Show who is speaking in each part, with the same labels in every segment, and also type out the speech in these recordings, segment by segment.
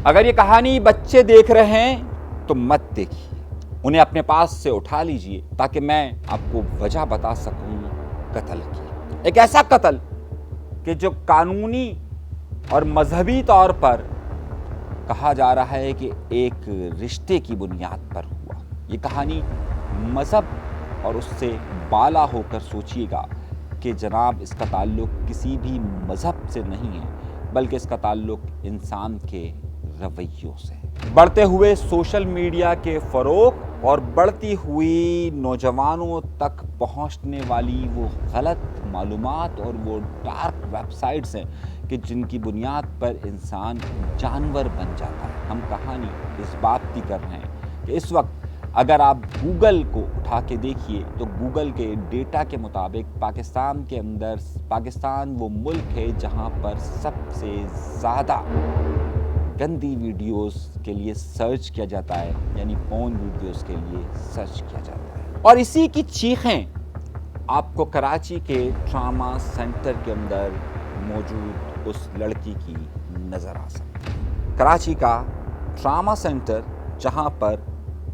Speaker 1: اگر یہ کہانی بچے دیکھ رہے ہیں تو مت دیکھیے، انہیں اپنے پاس سے اٹھا لیجئے تاکہ میں آپ کو وجہ بتا سکوں قتل کی۔ ایک ایسا قتل کہ جو قانونی اور مذہبی طور پر کہا جا رہا ہے کہ ایک رشتے کی بنیاد پر ہوا۔ یہ کہانی مذہب اور اس سے بالا ہو کر سوچیے گا کہ جناب اس کا تعلق کسی بھی مذہب سے نہیں ہے، بلکہ اس کا تعلق انسان کے رویوں سے۔ بڑھتے ہوئے سوشل میڈیا کے فروغ اور بڑھتی ہوئی نوجوانوں تک پہنچنے والی وہ غلط معلومات اور وہ ڈارک ویب سائٹس ہیں کہ جن کی بنیاد پر انسان جانور بن جاتا ہے۔ ہم کہانی اس بات کی کر رہے ہیں کہ اس وقت اگر آپ گوگل کو اٹھا کے دیکھیے تو گوگل کے ڈیٹا کے مطابق پاکستان وہ ملک ہے جہاں پر سب سے زیادہ گندی ویڈیوز کے لیے سرچ کیا جاتا ہے، یعنی پورن ویڈیوز کے لیے سرچ کیا جاتا ہے۔ اور اسی کی چیخیں آپ کو کراچی کے ٹراما سینٹر کے اندر موجود اس لڑکی کی نظر آ سکتی ہے۔ کراچی کا ٹراما سینٹر جہاں پر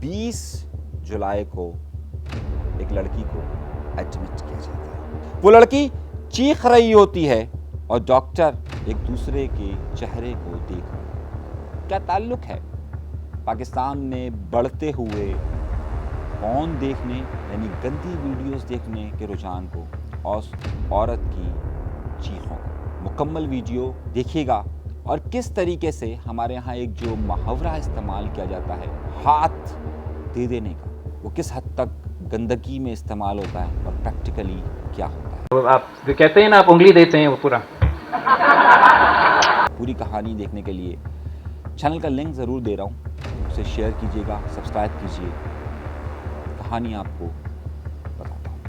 Speaker 1: 20 جولائی کو ایک لڑکی کو ایڈمٹ کیا جاتا ہے۔ وہ لڑکی چیخ رہی ہوتی ہے اور ڈاکٹر ایک دوسرے کے چہرے کو دیکھ رہے ہیں۔ کیا تعلق ہے پاکستان میں بڑھتے ہوئے پورن دیکھنے یعنی گندی ویڈیوز دیکھنے کے رجحان کو اور عورت کی چیخوں کو؟ مکمل ویڈیو دیکھیے گا اور کس طریقے سے ہمارے ہاں ایک جو محاورہ استعمال کیا جاتا ہے ہاتھ دے دینے کا، وہ کس حد تک گندگی میں استعمال ہوتا ہے اور پریکٹیکلی کیا ہوتا ہے۔
Speaker 2: آپ کہتے ہیں نا آپ انگلی دیتے ہیں وہ پورا۔
Speaker 1: پوری کہانی دیکھنے کے لیے چینل کا لنک ضرور دے رہا ہوں، اسے شیئر کیجیے گا، سبسکرائب کیجیے، کہانی آپ کو